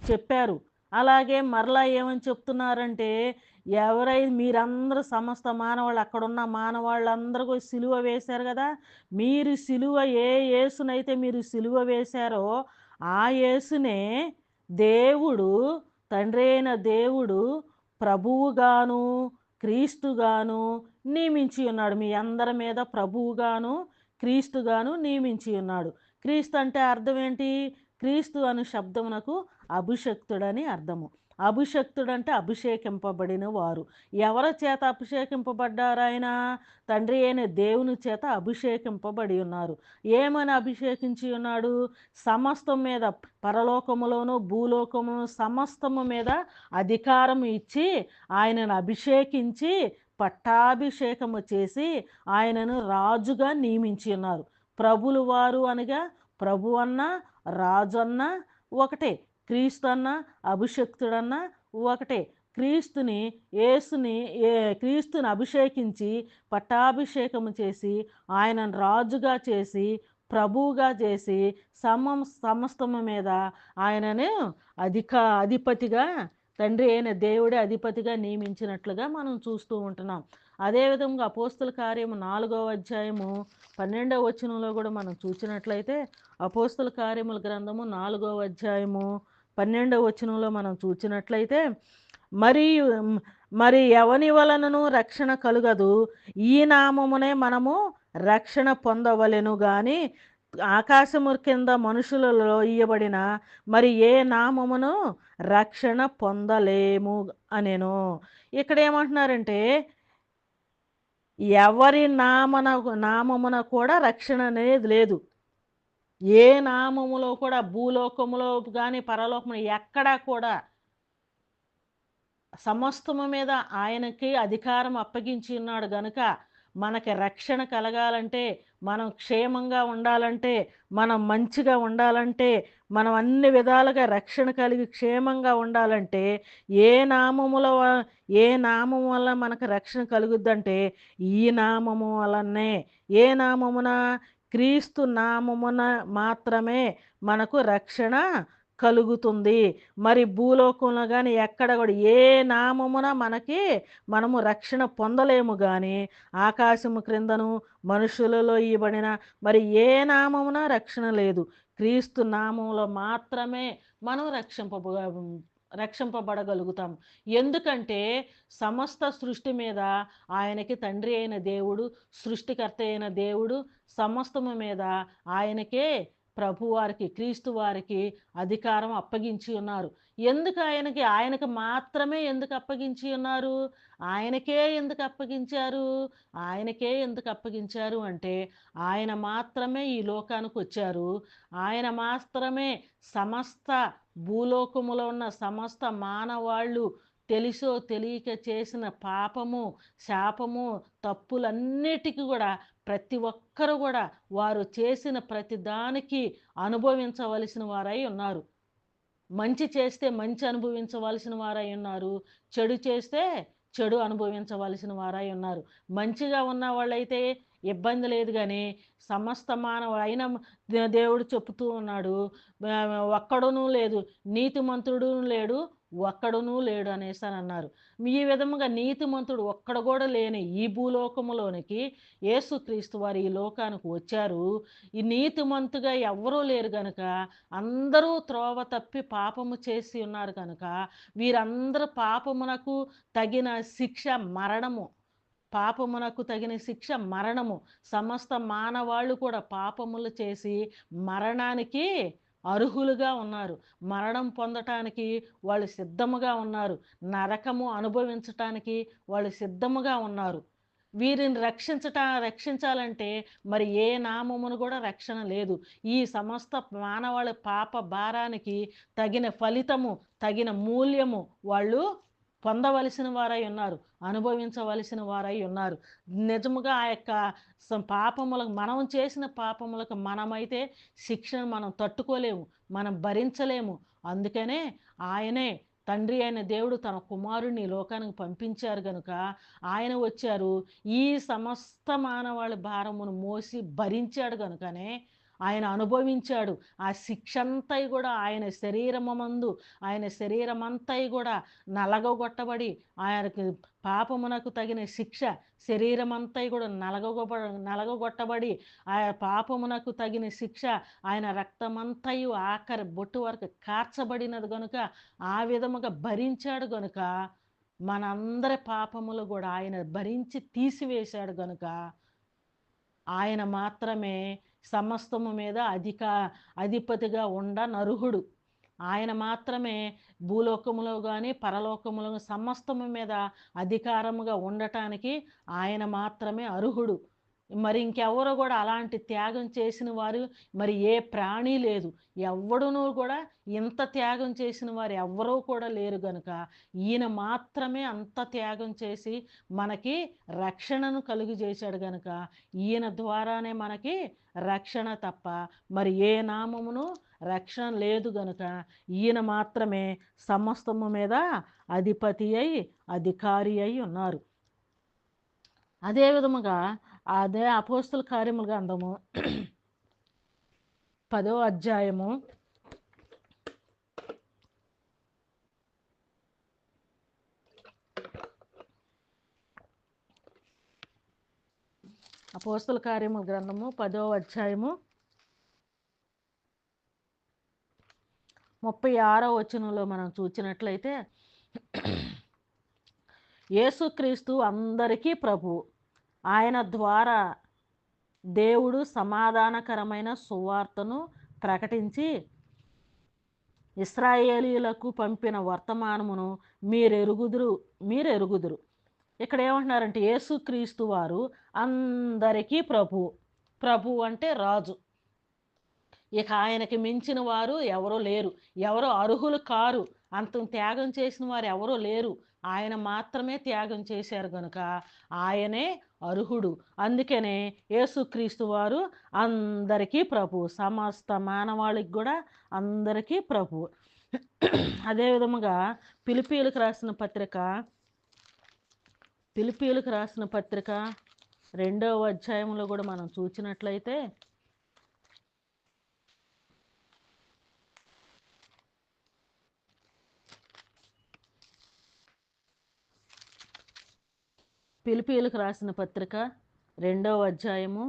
చెప్పారు. అలాగే మరలా ఏమని చెప్తున్నారంటే, మీరందరూ సమస్త మానవాళ్ళు, అక్కడున్న మానవాళ్ళందరూ కూడా సిలువ వేశారు కదా, మీరు సిలువ ఏ యేసునైతే మీరు సిలువ వేశారో ఆ యేసునే దేవుడు, తండ్రి అయిన దేవుడు ప్రభువుగాను క్రీస్తుగాను నియమించి ఉన్నాడు. మీ అందరి మీద ప్రభువుగాను క్రీస్తుగాను నియమించి ఉన్నాడు. క్రీస్తు అంటే అర్థం ఏంటి? క్రీస్తు అను శబ్దమునకు అభిషక్తుడని అర్థము. అభిషక్తుడంటే అభిషేకింపబడిన వారు. ఎవరి చేత అభిషేకింపబడ్డారు? ఆయన తండ్రి అయిన దేవుని చేత అభిషేకింపబడి ఉన్నారు. ఏమని అభిషేకించి ఉన్నాడు? సమస్తం మీద, పరలోకములోను భూలోకమును సమస్తము మీద అధికారం ఇచ్చి ఆయనను అభిషేకించి పట్టాభిషేకము చేసి ఆయనను రాజుగా నియమించి ఉన్నారు. ప్రభులు వారు అనగా ప్రభు అన్న రాజు అన్న ఒకటే, క్రీస్తు అన్న అభిషక్తుడన్న ఒకటే. క్రీస్తుని అభిషేకించి పట్టాభిషేకము చేసి ఆయనను రాజుగా చేసి ప్రభువుగా చేసి సమస్తము మీద ఆయనను అధిపతిగా, తండ్రి అయిన దేవుడే అధిపతిగా నియమించినట్లుగా మనం చూస్తూ ఉంటున్నాం. అదేవిధంగా అపోస్తుల కార్యము 4వ అధ్యాయము 12వ వచనంలో కూడా మనం చూసినట్లయితే, అపోస్తుల కార్యముల గ్రంథము 4వ అధ్యాయము 12వ వచనంలో మనం చూసినట్లయితే, మరి ఎవని వలనను రక్షణ కలుగదు, ఈ నామమునే మనము రక్షణ పొందవలెను గాని ఆకాశము కింద మనుషులలో ఇయ్యబడిన మరి ఏ నామమును రక్షణ పొందలేము అనేను. ఇక్కడ ఏమంటున్నారంటే, ఎవరి నామమున కూడా రక్షణ అనేది లేదు. ఏ నామములో కూడా, భూలోకములో కానీ పరలోకములో ఎక్కడా కూడా సమస్తము మీద ఆయనకి అధికారం అప్పగించి ఉన్నాడు గనుక మనకి రక్షణ కలగాలంటే, మనం క్షేమంగా ఉండాలంటే, మనం మంచిగా ఉండాలంటే, మనం అన్ని విధాలుగా రక్షణ కలిగి క్షేమంగా ఉండాలంటే ఏ నామము వల్ల మనకు రక్షణ కలుగుద్దంటే ఈ నామము వలనే. ఏ నామమున? క్రీస్తు నామమున మాత్రమే మనకు రక్షణ కలుగుతుంది. మరి భూలోకంలో కానీ ఎక్కడ కూడా ఏ నామమున మనము రక్షణ పొందలేము. కానీ ఆకాశము క్రిందను మనుషులలో ఇవ్వబడిన మరి ఏ నామమున రక్షణ లేదు. క్రీస్తు నామంలో మాత్రమే మనం రక్షింపబడగలుగుతాం. ఎందుకంటే సమస్త సృష్టి మీద ఆయనకి తండ్రి అయిన దేవుడు, సృష్టికర్త అయిన దేవుడు సమస్తము మీద ఆయనకే, ప్రభువారికి, క్రీస్తు వారికి అధికారం అప్పగించి ఉన్నారు. ఎందుకు ఆయనకి మాత్రమే ఎందుకు అప్పగించి ఉన్నారు? ఆయనకే ఎందుకు అప్పగించారు అంటే ఆయన మాత్రమే ఈ లోకానికి వచ్చారు. ఆయన మాత్రమే సమస్త భూలోకములో ఉన్న సమస్త మానవాళ్ళు తెలిసో తెలియక చేసిన పాపము, శాపము, తప్పులన్నిటికీ కూడా ప్రతి ఒక్కరు కూడా వారు చేసిన ప్రతి దానికి అనుభవించవలసిన వారై ఉన్నారు. మంచి చేస్తే మంచి అనుభవించవలసిన వారై ఉన్నారు, చెడు చేస్తే చెడు అనుభవించవలసిన వారై ఉన్నారు. మంచిగా ఉన్న వాళ్ళైతే ఇబ్బంది లేదు. కానీ సమస్త అయిన దేవుడు చెప్తూ ఉన్నాడు, ఒక్కడునూ లేదు, నీతిమంతుడు లేడు, ఒక్కడునూ లేడు అనేసి అని అన్నారు. ఈ విధముగా నీతిమంతుడు ఒక్కడు కూడా లేని ఈ భూలోకములోనికి యేసుక్రీస్తు వారు ఈ లోకానికి వచ్చారు. ఈ నీతిమంతుగా ఎవ్వరూ లేరు కనుక అందరూ త్రోవ తప్పి పాపము చేసి ఉన్నారు కనుక వీరందరూ పాపమునకు తగిన శిక్ష మరణము. పాపమునకు తగిన శిక్ష మరణము. సమస్త మానవాళ్ళు కూడా పాపములు చేసి మరణానికి అర్హులుగా ఉన్నారు. మరణం పొందటానికి వాళ్ళు సిద్ధముగా ఉన్నారు. నరకము అనుభవించటానికి వాళ్ళు సిద్ధముగా ఉన్నారు. వీరిని రక్షించాలంటే మరి ఏ నామమును కూడా రక్షణ లేదు. ఈ సమస్త మానవాళి పాప భారానికి తగిన ఫలితము, తగిన మూల్యము వాళ్ళు పొందవలసిన వారై ఉన్నారు, అనుభవించవలసిన వారై ఉన్నారు. నిజముగా ఆ యొక్క పాపములకు, మనం చేసిన పాపములకు మనమైతే శిక్షను మనం తట్టుకోలేము, మనం భరించలేము. అందుకనే ఆయనే తండ్రి అయిన దేవుడు తన కుమారుడిని లోకానికి పంపించారు గనుక ఆయన వచ్చారు. ఈ సమస్త మానవాళి భారమును మోసి భరించాడు గనుకనే ఆయన అనుభవించాడు. ఆ శిక్ష అంతా కూడా ఆయన శరీరమందు, ఆయన శరీరమంతా కూడా నలగొట్టబడి, ఆయనకు పాపమునకు తగిన శిక్ష శరీరమంతా కూడా నలగొట్టబడి, ఆ పాపమునకు తగిన శిక్ష ఆయన రక్తమంతయు ఆఖరి బొట్టు వరకు కార్చబడినది గనుక ఆ విధముగా భరించాడు గనుక మనందరి పాపములు కూడా ఆయన భరించి తీసివేశాడు గనుక ఆయన మాత్రమే సమస్తము మీద అధిపతిగా నరుహుడు. ఆయన మాత్రమే భూలోకములో కానీ పరలోకములో సమస్తము మీద అధికారముగా ఉండటానికి ఆయన మాత్రమే అర్హుడు. మరి ఇంకెవరో కూడా అలాంటి త్యాగం చేసిన వారు మరి ఏ ప్రాణి లేదు. ఎవడునూ కూడా ఇంత త్యాగం చేసిన వారు ఎవ్వరూ కూడా లేరు గనుక ఈయన మాత్రమే అంత త్యాగం చేసి మనకి రక్షణను కలుగు చేశాడు గనుక ఈయన ద్వారానే మనకి రక్షణ తప్ప మరి ఏ నామమును రక్షణ లేదు గనుక ఈయన మాత్రమే సమస్తము మీద అధిపతి అయి అధికారి అయి ఉన్నారు. అదే విధముగా అదే అపోస్తుల కార్యముల గ్రంథము 10వ అధ్యాయము అపోస్తుల కార్యముల గ్రంథము 10వ అధ్యాయము 36వ వచనంలో మనం చూసినట్లయితే యేసుక్రీస్తు అందరికీ ప్రభు, ఆయన ద్వారా దేవుడు సమాధానకరమైన సువార్తను ప్రకటించి ఇశ్రాయేలీయులకు పంపిన వర్తమానమును మీరెరుగుదురు. ఇక్కడ ఏమంటున్నారంటే యేసుక్రీస్తు వారు అందరికీ ప్రభు అంటే రాజు. ఇక ఆయనకి మించిన వారు ఎవరో లేరు, ఎవరో అర్హులు కారు. అంత త్యాగం చేసిన వారు ఎవరో లేరు. ఆయన మాత్రమే త్యాగం చేశారు గనుక ఆయనే అర్హుడు. అందుకనే యేసుక్రీస్తు వారు అందరికీ ప్రభు, సమస్త మానవాళికి కూడా అందరికీ ప్రభు. అదే విధముగా ఫిలిప్పీయులకు రాసిన పత్రిక 2వ అధ్యాయంలో కూడా మనం చూసినట్లయితే ఫిలిప్పీయులకు రాసిన పత్రిక 2వ అధ్యాయము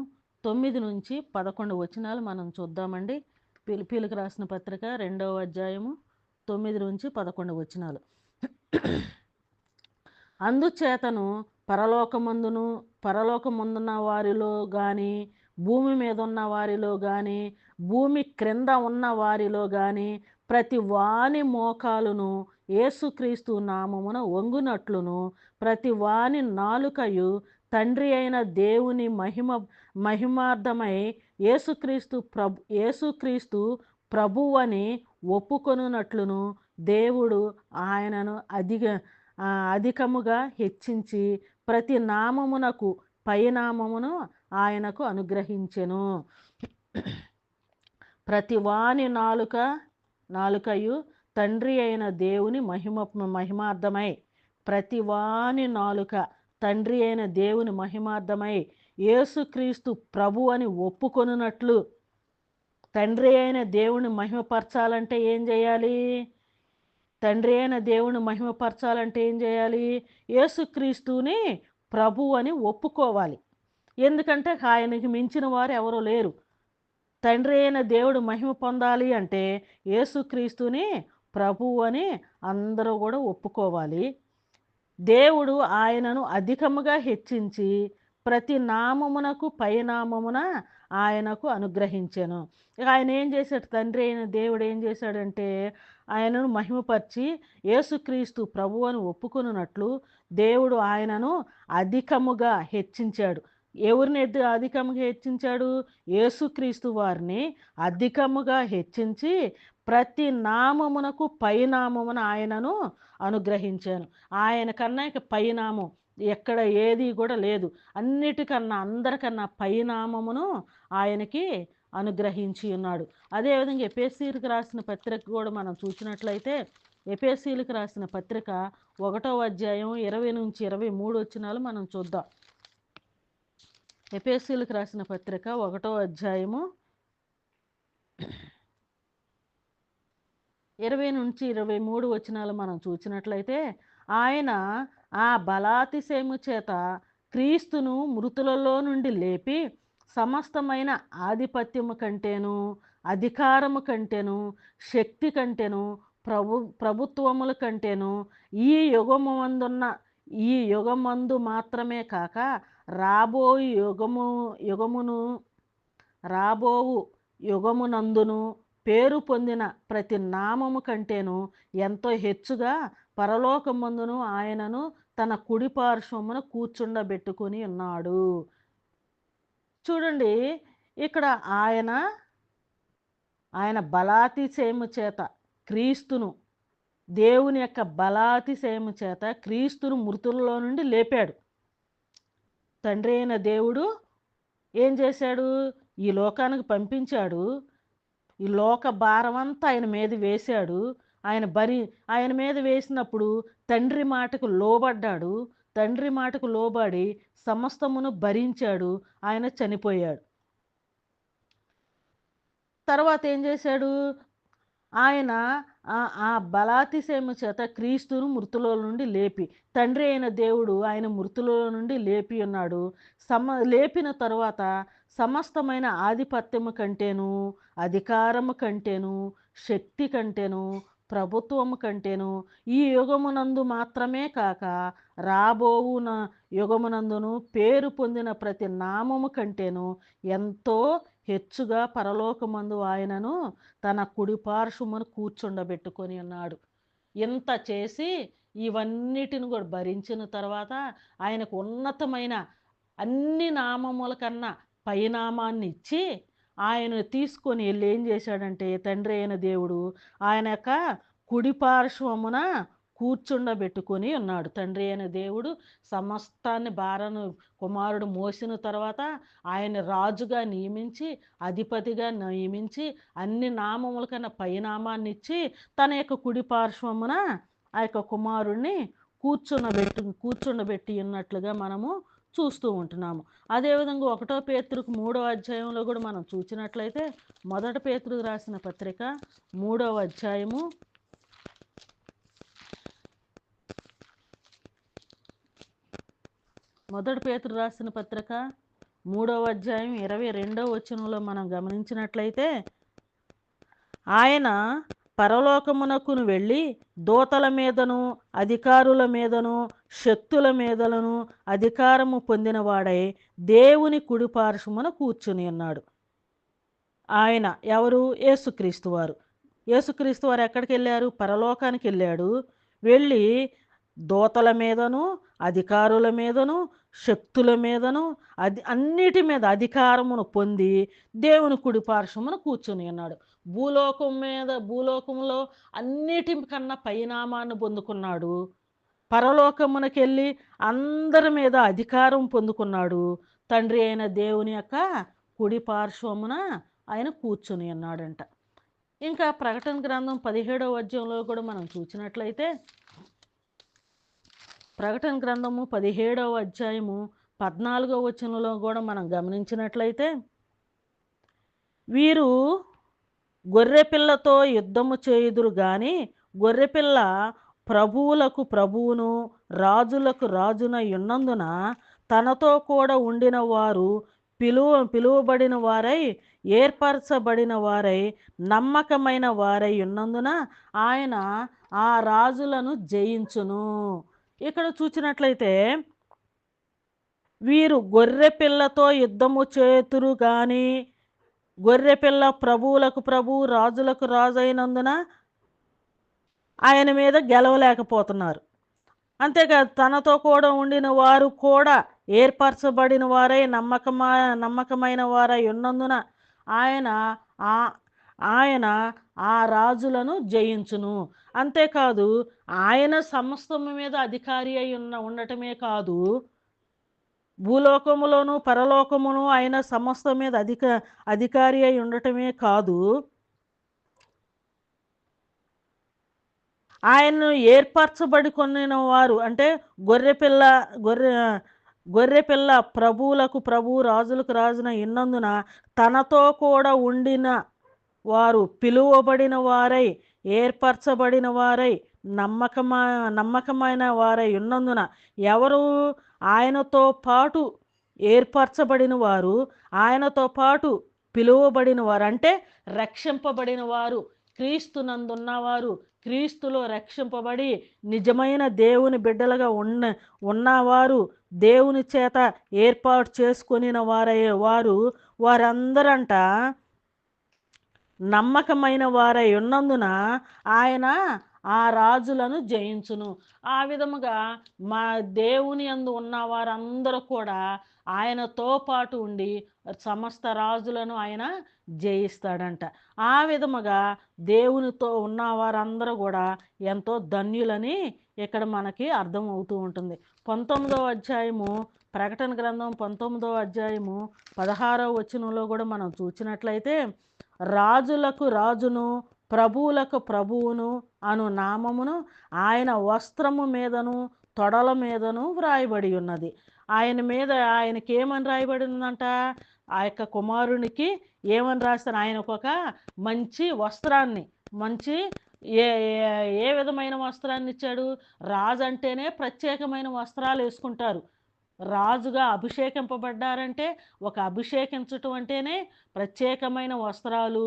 9 నుంచి 11 వచనాలు మనం చూద్దామండి. ఫిలిప్పీయులకు రాసిన పత్రిక 2వ అధ్యాయము 9 నుంచి 11 వచనాలు. అందుచేతను పరలోకమందున్న వారిలో కానీ, భూమి మీద ఉన్న వారిలో కానీ, భూమి క్రింద ఉన్న వారిలో కానీ ప్రతి వాని మోకాలును యేసుక్రీస్తు నామమున వంగునట్లును, ప్రతి వాని నాలుకయు తండ్రి అయిన దేవుని మహిమార్థమై యేసుక్రీస్తు ప్రభువని ఒప్పుకొనున్నట్లును దేవుడు ఆయనను అధికముగా హెచ్చించి ప్రతి నామమునకు పైనామమును ఆయనకు అనుగ్రహించెను. ప్రతి వాని నాలుకయు తండ్రి అయిన దేవుని మహిమార్థమై, ప్రతి వాని నాలుక తండ్రి అయిన దేవుని మహిమార్థమై యేసుక్రీస్తు ప్రభు అని ఒప్పుకొనున్నట్లు. తండ్రి అయిన దేవుని మహిమపరచాలంటే ఏం చేయాలి? తండ్రి అయిన దేవుని మహిమపరచాలంటే ఏం చేయాలి? యేసుక్రీస్తుని ప్రభు అని ఒప్పుకోవాలి. ఎందుకంటే ఆయనకి మించిన వారు ఎవరూ లేరు. తండ్రి అయిన దేవుడు మహిమ పొందాలి అంటే యేసుక్రీస్తుని ప్రభు అని అందరూ కూడా ఒప్పుకోవాలి. దేవుడు ఆయనను అధికముగా హెచ్చించి ప్రతి నామమునకు పైనామమున ఆయనకు అనుగ్రహించెను. ఇక ఆయన ఏం చేశాడు, తండ్రి అయిన దేవుడు ఏం చేశాడంటే ఆయనను మహిమపరిచి యేసుక్రీస్తు ప్రభువు అని ఒప్పుకొనున్నట్లు దేవుడు ఆయనను అధికముగా హెచ్చించాడు. ఎవరిని అధికముగా హెచ్చించాడు? యేసుక్రీస్తు వారిని అధికముగా హెచ్చించి ప్రతి నామమునకు పైనామమున ఆయనను అనుగ్రహించాను. ఆయన కన్నా ఇక పైనామం ఎక్కడ ఏది కూడా లేదు. అన్నిటికన్నా అందరికన్నా పైనామమును ఆయనకి అనుగ్రహించి ఉన్నాడు. అదేవిధంగా ఎఫెసీయులకు రాసిన పత్రిక కూడా మనం చూసినట్లయితే ఎఫెసీయులకు రాసిన పత్రిక 1వ అధ్యాయం 20 నుంచి 23 వచనాలు మనం చూద్దాం. ఎఫెసీయులకు రాసిన పత్రిక 1వ అధ్యాయము 20 నుంచి 23 వచనాలు మనం చూసినట్లయితే ఆయన ఆ బలాతిశయము చేత క్రీస్తును మృతులలో నుండి లేపి సమస్తమైన ఆధిపత్యము కంటేను అధికారము కంటేను శక్తి కంటేను ప్రభుత్వముల కంటేను ఈ యుగమందు మాత్రమే కాక రాబోవు యుగమునందును పేరు పొందిన ప్రతి నామము కంటేను ఎంతో హెచ్చుగా పరలోకమందును ఆయనను తన కుడి పార్శ్వమున కూర్చుండబెట్టుకుని ఉన్నాడు. చూడండి, ఇక్కడ ఆయన బలాతిశయము చేత క్రీస్తును, దేవుని యొక్క బలాతిశయము చేత క్రీస్తును మృతులలో నుండి లేపాడు. తండ్రి అయిన దేవుడు ఏం చేశాడు? ఈ లోకానికి పంపించాడు. ఈ లోక భారమంతా ఆయన మీద వేశాడు. ఆయన మీద వేసినప్పుడు తండ్రి మాటకు లోబడ్డాడు. తండ్రి మాటకు లోబడి సమస్తమును భరించాడు. ఆయన చనిపోయాడు. తర్వాత ఏం చేశాడు? ఆయన ఆ బలాతిశయము చేత క్రీస్తును మృతుల నుండి లేపి, తండ్రి అయిన దేవుడు ఆయన మృతుల నుండి లేపి ఉన్నాడు. లేపిన తరువాత సమస్తమైన ఆధిపత్యము కంటేను అధికారము కంటేను శక్తి కంటేను ప్రభుత్వము కంటేను ఈ యుగమునందు మాత్రమే కాక రాబోవున యుగమునందును పేరు పొందిన ప్రతి నామము కంటేను ఎంతో హెచ్చుగా పరలోకమందు ఆయనను తన కుడి పార్శ్వమును కూర్చుండబెట్టుకొని ఉన్నాడు. ఇంత చేసి ఇవన్నిటిని కూడా భరించిన తర్వాత ఆయనకు ఉన్నతమైన అన్ని నామముల కన్నా పైనామాన్ని ఇచ్చి ఆయన తీసుకొని వెళ్ళి ఏం చేశాడంటే తండ్రి అయిన దేవుడు ఆయన యొక్క కుడి పార్శ్వమున కూర్చుండబెట్టుకొని ఉన్నాడు. తండ్రి అయిన దేవుడు సమస్తాన్ని భారను కుమారుడు మోసిన తర్వాత ఆయన రాజుగా నియమించి అధిపతిగా నియమించి అన్ని నామముల కన్నా పైనామాన్ని ఇచ్చి తన యొక్క కుడి పార్శ్వమున ఆ యొక్క కుమారుడిని కూర్చుండబెట్టి ఉన్నట్లుగా మనము చూస్తూ ఉంటున్నాము. అదేవిధంగా 1 పేతురుకు 3వ అధ్యాయంలో కూడా మనం చూసినట్లయితే 1 పేతురుకు రాసిన పత్రిక 3వ అధ్యాయము 1 పేతురు రాసిన పత్రిక 3వ అధ్యాయం 22వ వచనంలో మనం గమనించినట్లయితే ఆయన పరలోకమునకును వెళ్ళి దూతల మీదను అధికారుల మీదను శక్తుల మీదలను అధికారము పొందినవాడై దేవుని కుడి పార్శ్వమున కూర్చుని ఉన్నాడు. ఆయన ఎవరు? యేసుక్రీస్తు వారు. యేసుక్రీస్తు వారు ఎక్కడికి వెళ్ళారు? పరలోకానికి వెళ్ళాడు. వెళ్ళి దూతల మీదను అధికారుల మీదను శక్తుల మీదను అన్నిటి మీద అధికారమును పొంది దేవుని కుడి పార్శ్వమున కూర్చుని ఉన్నాడు. భూలోకంలో అన్నిటికన్నా పైనామాన్ని పొందుకున్నాడు. పరలోకమునకెళ్ళి అందరి మీద అధికారం పొందుకున్నాడు. తండ్రి అయిన దేవుని యొక్క కుడి పార్శ్వమున ఆయన కూర్చుని ఉన్నాడంట. ఇంకా ప్రకటన గ్రంథం 17వ అధ్యాయంలో కూడా మనం చూసినట్లయితే ప్రకటన గ్రంథము 17వ అధ్యాయము 14వ వచనంలో కూడా మనం గమనించినట్లయితే వీరు గొర్రెపిల్లతో యుద్ధము చేయుదురు గాని గొర్రెపిల్ల ప్రభువులకు ప్రభువును రాజులకు రాజునై ఉన్నందున తనతో కూడా ఉండిన వారు పిలువబడిన వారై ఏర్పరచబడిన వారై నమ్మకమైన వారై ఉన్నందున ఆయన ఆ రాజులను జయించును. ఇక్కడ చూచినట్లయితే వీరు గొర్రె పిల్లతో యుద్ధము చేతురు గాని గొర్రె పిల్ల ప్రభువులకు ప్రభు రాజులకు రాజు అయినందున ఆయన మీద గెలవలేకపోతున్నారు. అంతేకాదు తనతో కూడా ఉండిన వారు కూడా ఏర్పరచబడిన వారై నమ్మకమైన వారై ఉన్నందున ఆయన ఆ ఆయన ఆ రాజులను జయించును. అంతేకాదు ఆయన సమస్తము మీద అధికారి అయి ఉండటమే కాదు, భూలోకములోను పరలోకమును ఆయన సమస్తం మీద అధికారి అయి ఉండటమే కాదు, ఆయన్ను ఏర్పరచబడి కొనిన వారు అంటే గొర్రెపిల్ల గొర్రె గొర్రెపిల్ల ప్రభువులకు ప్రభు రాజులకు రాజున ఉన్నందున తనతో కూడా ఉండిన వారు పిలువబడిన వారై ఏర్పరచబడిన వారై నమ్మకమైన వారై ఉన్నందున ఎవరు ఆయనతో పాటు ఏర్పరచబడిన వారు, ఆయనతో పాటు పిలువబడిన వారు అంటే రక్షింపబడిన వారు, క్రీస్తునందున్నవారు, క్రీస్తులో రక్షింపబడి నిజమైన దేవుని బిడ్డలుగా ఉన్నవారు, దేవుని చేత ఏర్పాటు చేసుకొనిన వారందరంట నమ్మకమైన వారై ఉన్నందున ఆయన ఆ రాజులను జయించును. ఆ విధముగా మా దేవుని యందు ఉన్న వారందరూ కూడా ఆయనతో పాటు ఉండి సమస్త రాజులను ఆయన జయిస్తాడంట. ఆ విధముగా దేవునితో ఉన్న వారందరూ కూడా ఎంతో ధన్యులని ఇక్కడ మనకి అర్థం అవుతూ ఉంటుంది. 19వ అధ్యాయము ప్రకటన గ్రంథం 19వ అధ్యాయము 16వ వచనంలో కూడా మనం చూసినట్లయితే రాజులకు రాజును ప్రభువులకు ప్రభువును అను నామమును ఆయన వస్త్రము మీదను తొడల మీదను వ్రాయబడి ఉన్నది. ఆయనకి ఏమని రాయబడి ఉందంట? ఆ యొక్క కుమారునికి ఏమని రాస్తారు? ఆయనకు ఒక మంచి వస్త్రాన్ని, మంచి ఏ ఏ విధమైన వస్త్రాన్ని ఇచ్చాడు? రాజు అంటేనే ప్రత్యేకమైన వస్త్రాలు వేసుకుంటారు. రాజుగా అభిషేకింపబడ్డారంటే ఒక అభిషేకించటం అంటేనే ప్రత్యేకమైన వస్త్రాలు,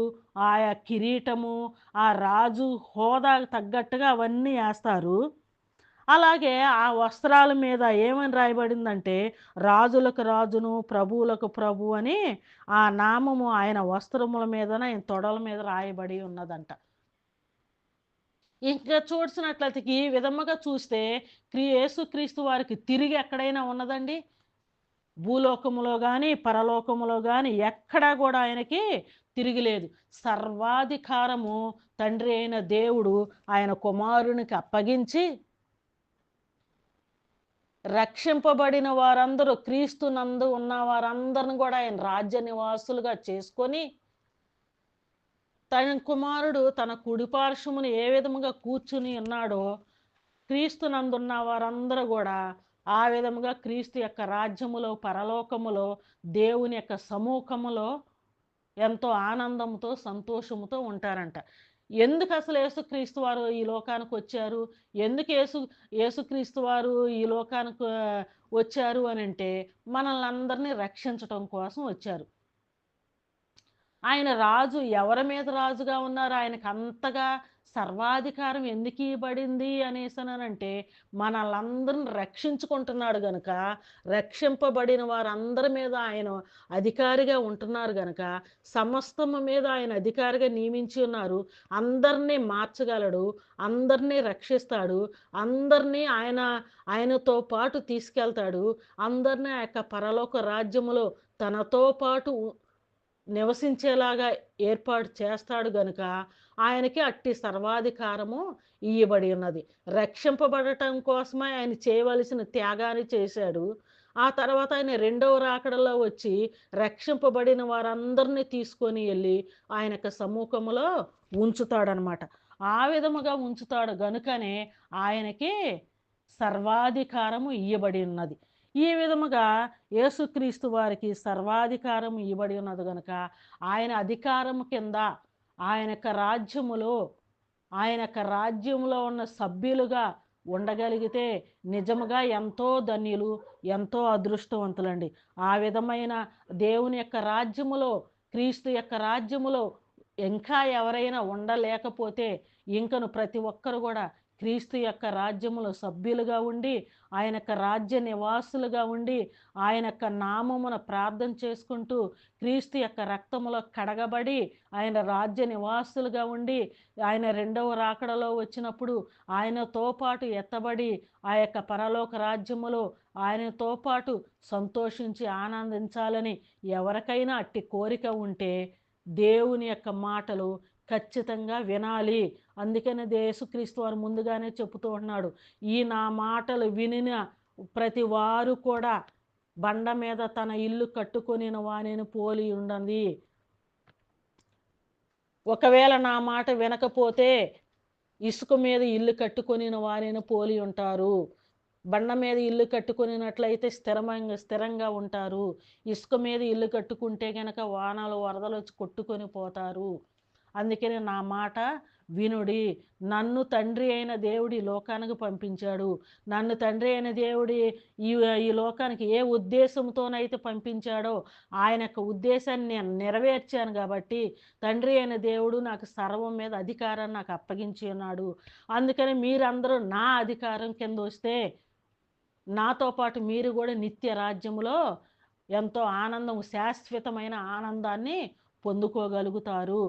ఆయా కిరీటము, ఆ రాజు హోదా తగ్గట్టుగా అవన్నీ వేస్తారు. అలాగే ఆ వస్త్రాల మీద ఏమని రాయబడిందంటే రాజులకు రాజును ప్రభువులకు ప్రభు అని ఆ నామము ఆయన వస్త్రముల మీదన ఆయన తొడల మీద రాయబడి ఉన్నదంట. ఇంకా చూసినట్లయితే ఈ విధముగా చూస్తే యేసుక్రీస్తు వారికి తిరిగి ఎక్కడైనా ఉన్నదండి? భూలోకములో కానీ పరలోకములో కానీ ఎక్కడా కూడా ఆయనకి తిరిగిలేదు. సర్వాధికారము తండ్రి అయిన దేవుడు ఆయన కుమారునికి అప్పగించి రక్షింపబడిన వారందరూ, క్రీస్తునందు ఉన్న వారందరిని కూడా ఆయన రాజ్య నివాసులుగా చేసుకొని తన కుమారుడు తన కుడిపార్శ్వమును ఏ విధముగా కూర్చుని ఉన్నాడో క్రీస్తునందున్న వారందరూ కూడా ఆ విధముగా క్రీస్తు యొక్క రాజ్యములో పరలోకములో దేవుని యొక్క సమూహములో ఎంతో ఆనందంతో సంతోషముతో ఉంటారంట. ఎందుకు అసలు యేసుక్రీస్తు వారు ఈ లోకానికి వచ్చారు? ఎందుకు యేసుక్రీస్తు వారు ఈ లోకానికి వచ్చారు అని అంటే మనల్ని అందరినీ రక్షించటం కోసం వచ్చారు. ఆయన రాజు ఎవరి మీద రాజుగా ఉన్నారు? ఆయనకు అంతగా సర్వాధికారం ఎందుకు ఇవ్వబడింది అనేసనంటే మనల్ందరిని రక్షించుకుంటున్నాడు గనుక, రక్షింపబడిన వారందరి మీద ఆయన అధికారిగా ఉంటున్నారు గనుక, సమస్తము మీద ఆయన అధికారిగా నియమించి ఉన్నారు. అందరినీ మార్చగలడు, అందరినీ రక్షిస్తాడు, అందరినీ ఆయనతో పాటు తీసుకెళ్తాడు, అందరినీ ఆ యొక్క పరలోక రాజ్యములో తనతో పాటు నివసించేలాగా ఏర్పాటు చేస్తాడు గనుక ఆయనకి అట్టి సర్వాధికారము ఇయ్యబడి ఉన్నది. రక్షింపబడటం కోసమే ఆయన చేయవలసిన త్యాగాన్ని చేశాడు. ఆ తర్వాత ఆయన రెండవ రాకడలో వచ్చి రక్షింపబడిన వారందరినీ తీసుకొని వెళ్ళి ఆయన యొక్క సమ్ముఖంలో ఉంచుతాడనమాట. ఆ విధముగా ఉంచుతాడు గనుకనే ఆయనకి సర్వాధికారము ఇయ్యబడి ఉన్నది. ఈ విధముగా యేసుక్రీస్తు వారికి సర్వాధికారం ఇవ్వబడి ఉన్నది కనుక ఆయన అధికారము కింద ఆయన యొక్క రాజ్యములో ఉన్న సభ్యులుగా ఉండగలిగితే నిజముగా ఎంతో ధన్యులు, ఎంతో అదృష్టవంతులండి. ఆ విధమైన దేవుని యొక్క రాజ్యములో, క్రీస్తు యొక్క రాజ్యములో ఇంకా ఎవరైనా ఉండలేకపోతే ఇంకను ప్రతి ఒక్కరు కూడా క్రీస్తు యొక్క రాజ్యములో సభ్యులుగా ఉండి, ఆయన యొక్క రాజ్య నివాసులుగా ఉండి, ఆయన యొక్క నామమున ప్రార్థన చేసుకుంటూ, క్రీస్తు యొక్క రక్తములో కడగబడి, ఆయన రాజ్య నివాసులుగా ఉండి, ఆయన రెండవ రాకడలో వచ్చినప్పుడు ఆయనతో పాటు ఎత్తబడి, ఆ యొక్క పరలోక రాజ్యములో ఆయనతో పాటు సంతోషించి ఆనందించాలని ఎవరికైనా అట్టి కోరిక ఉంటే దేవుని యొక్క మాటలు ఖచ్చితంగా వినాలి. అందుకనే యేసుక్రీస్తు వారు ముందుగానే చెబుతూ ఉన్నాడు, ఈ నా మాటలు వినిన ప్రతి వారు కూడా బండ మీద తన ఇల్లు కట్టుకొనిన వానిని పోలి ఉండండి. ఒకవేళ నా మాట వినకపోతే ఇసుక మీద ఇల్లు కట్టుకొనిన వారిని పోలి ఉంటారు. బండ మీద ఇల్లు కట్టుకొనినట్లయితే స్థిరంగా ఉంటారు. ఇసుక మీద ఇల్లు కట్టుకుంటే గనక వానలు వరదలు వచ్చి కొట్టుకొని పోతారు. అందుకని నా మాట వినుడి. నన్ను తండ్రి అయిన దేవుడి లోకానికి పంపించాడు. నన్ను తండ్రి అయిన దేవుడి ఈ లోకానికి ఏ ఉద్దేశంతోనైతే పంపించాడో ఆయన యొక్క ఉద్దేశాన్ని నేను నెరవేర్చాను కాబట్టి తండ్రి అయిన దేవుడు నాకు సర్వం మీద అధికారాన్ని నాకు అప్పగించి ఉన్నాడు. అందుకని మీరందరూ నా అధికారం కింద వస్తే నాతో పాటు మీరు కూడా నిత్య రాజ్యములో ఎంతో ఆనందం, శాశ్వతమైన ఆనందాన్ని పొందుకోగలుగుతారు.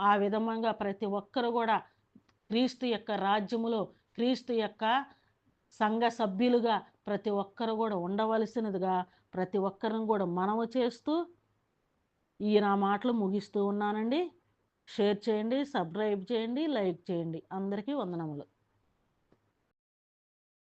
ఆ విధంగా ప్రతి ఒక్కరు కూడా క్రీస్తు యొక్క రాజ్యములో, క్రీస్తు యొక్క సంఘ సభ్యులుగా ప్రతి ఒక్కరు కూడా ఉండవలసినదిగా ప్రతి ఒక్కరిని కూడా మనవి చేస్తూ ఈ నా మాటలు ముగిస్తూ ఉన్నానండి. షేర్ చేయండి, సబ్స్క్రైబ్ చేయండి, లైక్ చేయండి. అందరికీ వందనములు.